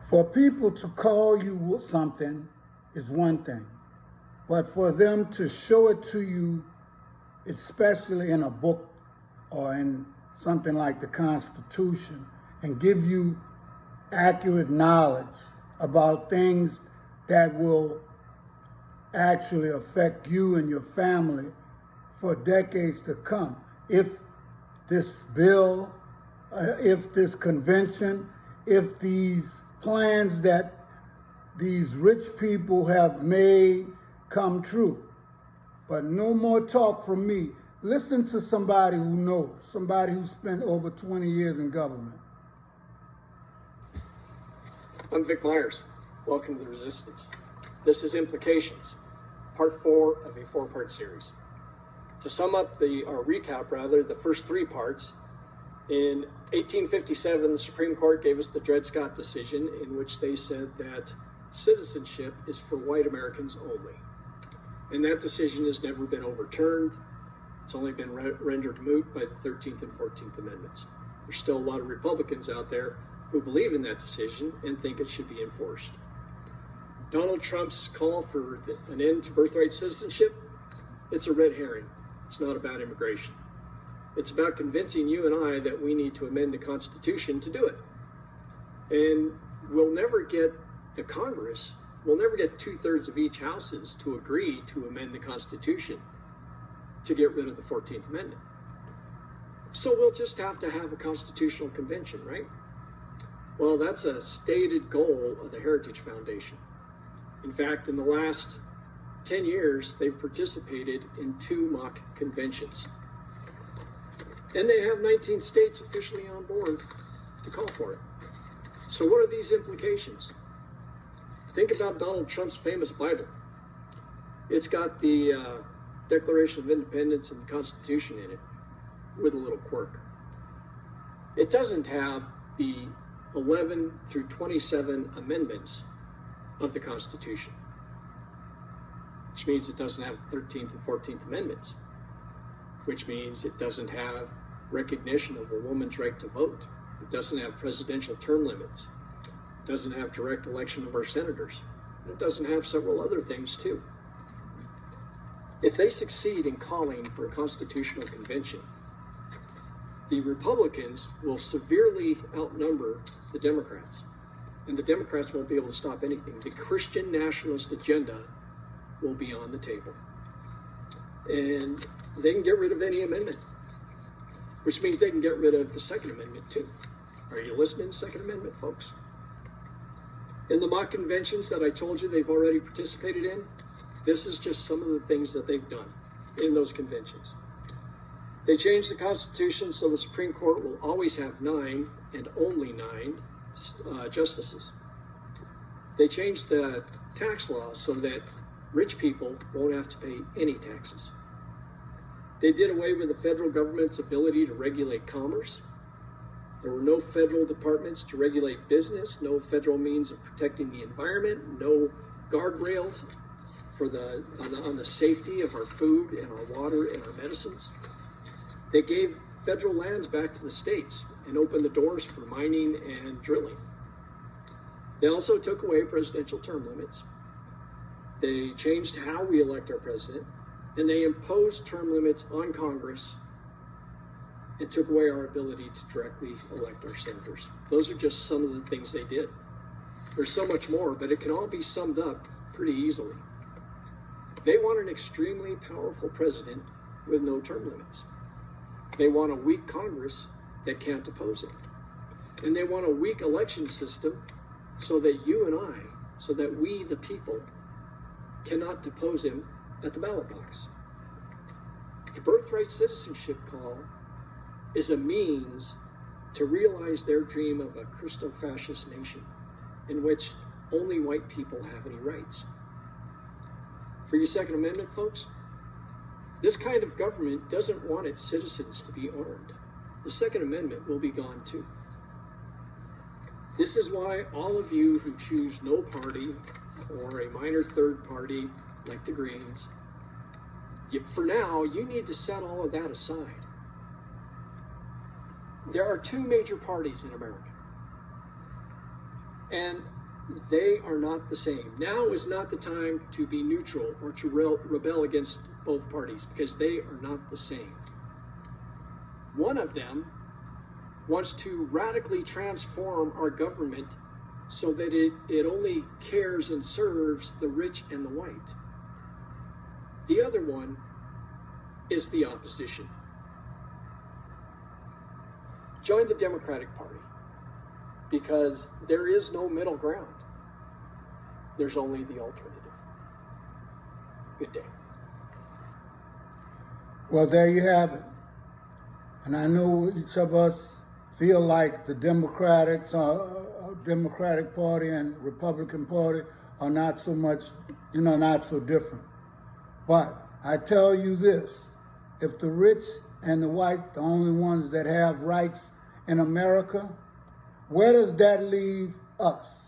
For people to call you something is one thing, but for them to show it to you, especially in a book or in something like the Constitution, and give you accurate knowledge about things that will actually affect you and your family for decades to come. If this bill, if this convention, if these plans that these rich people have made come true. But no more talk from me. Listen to somebody who knows, somebody who spent over 20 years in government. I'm Vic Myers. Welcome to The Resistance. This is Implications, part 4 of a 4-part series. To sum up recap the first 3 parts, in 1857, the Supreme Court gave us the Dred Scott decision, in which they said that citizenship is for white Americans only. And that decision has never been overturned. It's only been rendered moot by the 13th and 14th Amendments. There's still a lot of Republicans out there who believe in that decision and think it should be enforced. Donald Trump's call for an end to birthright citizenship, it's a red herring. It's not about immigration. It's about convincing you and I that we need to amend the Constitution to do it. And we'll never get the Congress, we'll never get 2/3 of each houses to agree to amend the Constitution to get rid of the 14th Amendment. So we'll just have to have a constitutional convention, right? Well, that's a stated goal of the Heritage Foundation. In fact, in the last 10 years, they've participated in 2 mock conventions. And they have 19 states officially on board to call for it. So what are these implications? Think about Donald Trump's famous Bible. It's got the Declaration of Independence and the Constitution in it, with a little quirk. It doesn't have the 11 through 27 amendments of the Constitution, which means it doesn't have the 13th and 14th Amendments, which means it doesn't have recognition of a woman's right to vote. It doesn't have presidential term limits. It doesn't have direct election of our senators. And it doesn't have several other things too. If they succeed in calling for a constitutional convention, the Republicans will severely outnumber the Democrats. And the Democrats won't be able to stop anything. The Christian nationalist agenda will be on the table. And they can get rid of any amendment, which means they can get rid of the Second Amendment too. Are you listening, Second Amendment folks? In the mock conventions that I told you they've already participated in, this is just some of the things that they've done in those conventions. They changed the Constitution so the Supreme Court will always have 9 and only 9 justices. They changed the tax law so that rich people won't have to pay any taxes. They did away with the federal government's ability to regulate commerce. There were no federal departments to regulate business, no federal means of protecting the environment, no guardrails for on the safety of our food and our water and our medicines. They gave federal lands back to the states and opened the doors for mining and drilling. They also took away presidential term limits. They changed how we elect our president, and they imposed term limits on Congress and took away our ability to directly elect our senators. Those are just some of the things they did. There's so much more, but it can all be summed up pretty easily. They want an extremely powerful president with no term limits. They want a weak Congress that can't oppose him. And they want a weak election system so that you and I, so that we, the people, cannot depose him at the ballot box. The birthright citizenship call is a means to realize their dream of a Christo-fascist nation in which only white people have any rights. For you Second Amendment folks, this kind of government doesn't want its citizens to be armed. The Second Amendment will be gone too. This is why all of you who choose no party or a minor third party like the Greens, for now, you need to set all of that aside. There are 2 major parties in America. And They are not the same. Now is not the time to be neutral or to rebel against both parties, because they are not the same. One of them wants to radically transform our government so that it only cares and serves the rich and the white. The other one is the opposition. Join the Democratic Party, because there is no middle ground. There's only the alternative. Good day. Well, there you have it. And I know each of us feel like the Democratic Party and Republican Party are not so much, not so different. But I tell you this, if the rich and the white, the only ones that have rights in America, where does that leave us?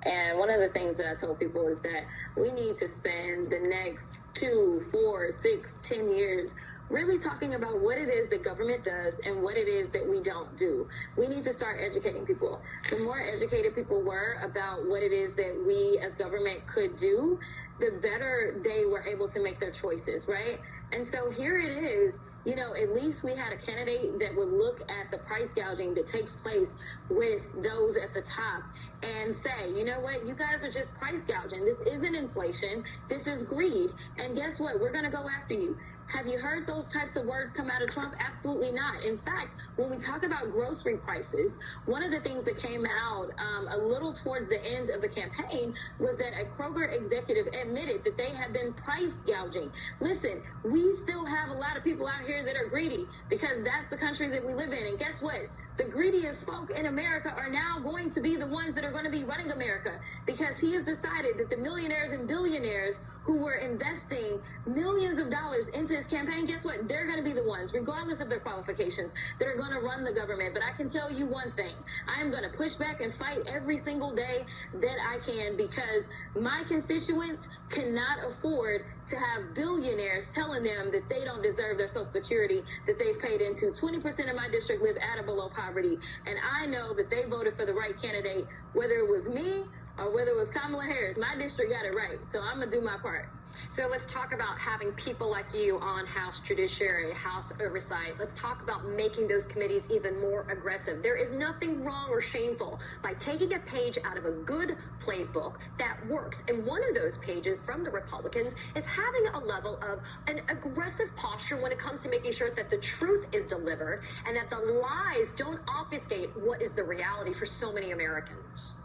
And one of the things that I told people is that we need to spend the next 2, 4, 6, 10 years really talking about what it is that government does and what it is that we don't do. We need to start educating people. The more educated people were about what it is that we as government could do, the better they were able to make their choices, right? And so here it is, at least we had a candidate that would look at the price gouging that takes place with those at the top and say, you know what, you guys are just price gouging. This isn't inflation. This is greed. And guess what? We're going to go after you. Have you heard those types of words come out of Trump? Absolutely not. In fact, when we talk about grocery prices, one of the things that came out a little towards the end of the campaign was that a Kroger executive admitted that they have been price gouging. Listen, we still have a lot of people out here that are greedy because that's the country that we live in. And guess what? The greediest folk in America are now going to be the ones that are going to be running America, because he has decided that the millionaires and billionaires who were investing millions of dollars into his campaign, guess what? They're going to be the ones, regardless of their qualifications, that are going to run the government. But I can tell you one thing. I am going to push back and fight every single day that I can, because my constituents cannot afford to have billionaires telling them that they don't deserve their Social Security that they've paid into. 20% of my district live at or below poverty, and I know that they voted for the right candidate, whether it was me or whether it was Kamala Harris. My district got it right, so I'm going to do my part. So let's talk about having people like you on House Judiciary, House Oversight. Let's talk about making those committees even more aggressive. There is nothing wrong or shameful by taking a page out of a good playbook that works. And one of those pages from the Republicans is having a level of an aggressive posture when it comes to making sure that the truth is delivered and that the lies don't obfuscate what is the reality for so many Americans.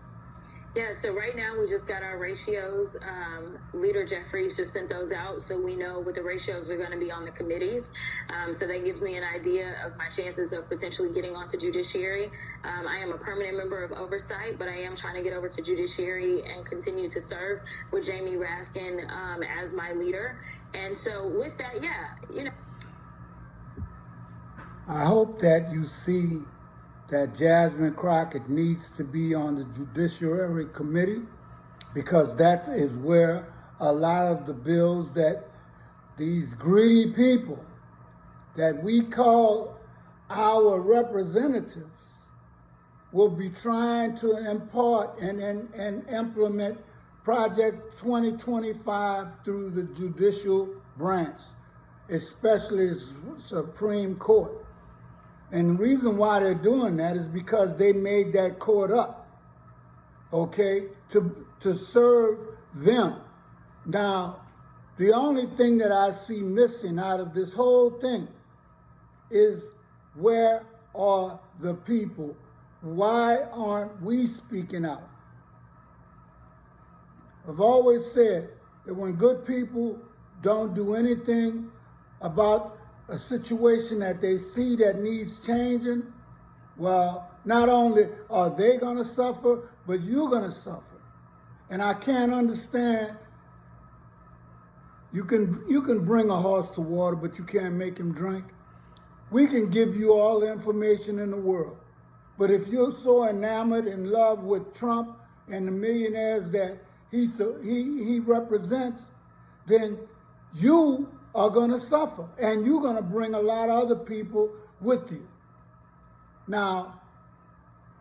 Yeah, so right now we just got our ratios. Leader Jeffries just sent those out, so we know what the ratios are going to be on the committees. So that gives me an idea of my chances of potentially getting onto Judiciary. I am a permanent member of Oversight, but I am trying to get over to Judiciary and continue to serve with Jamie Raskin as my leader. And so with that, I hope that you see that Jasmine Crockett needs to be on the Judiciary Committee, because that is where a lot of the bills that these greedy people that we call our representatives will be trying to impart and implement Project 2025 through the judicial branch, especially the Supreme Court. And the reason why they're doing that is because they made that court up, okay, to serve them. Now, the only thing that I see missing out of this whole thing is, where are the people? Why aren't we speaking out? I've always said that when good people don't do anything about a situation that they see that needs changing, well, not only are they going to suffer, but you're going to suffer. And I can't understand, you can bring a horse to water, but you can't make him drink. We can give you all the information in the world, but if you're so enamored in love with Trump and the millionaires that he represents, then you are going to suffer, and you're going to bring a lot of other people with you. Now,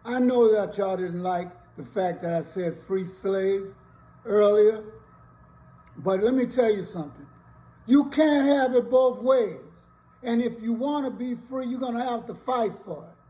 I know that y'all didn't like the fact that I said free slave earlier, but let me tell you something. You can't have it both ways. And if you want to be free, you're going to have to fight for it.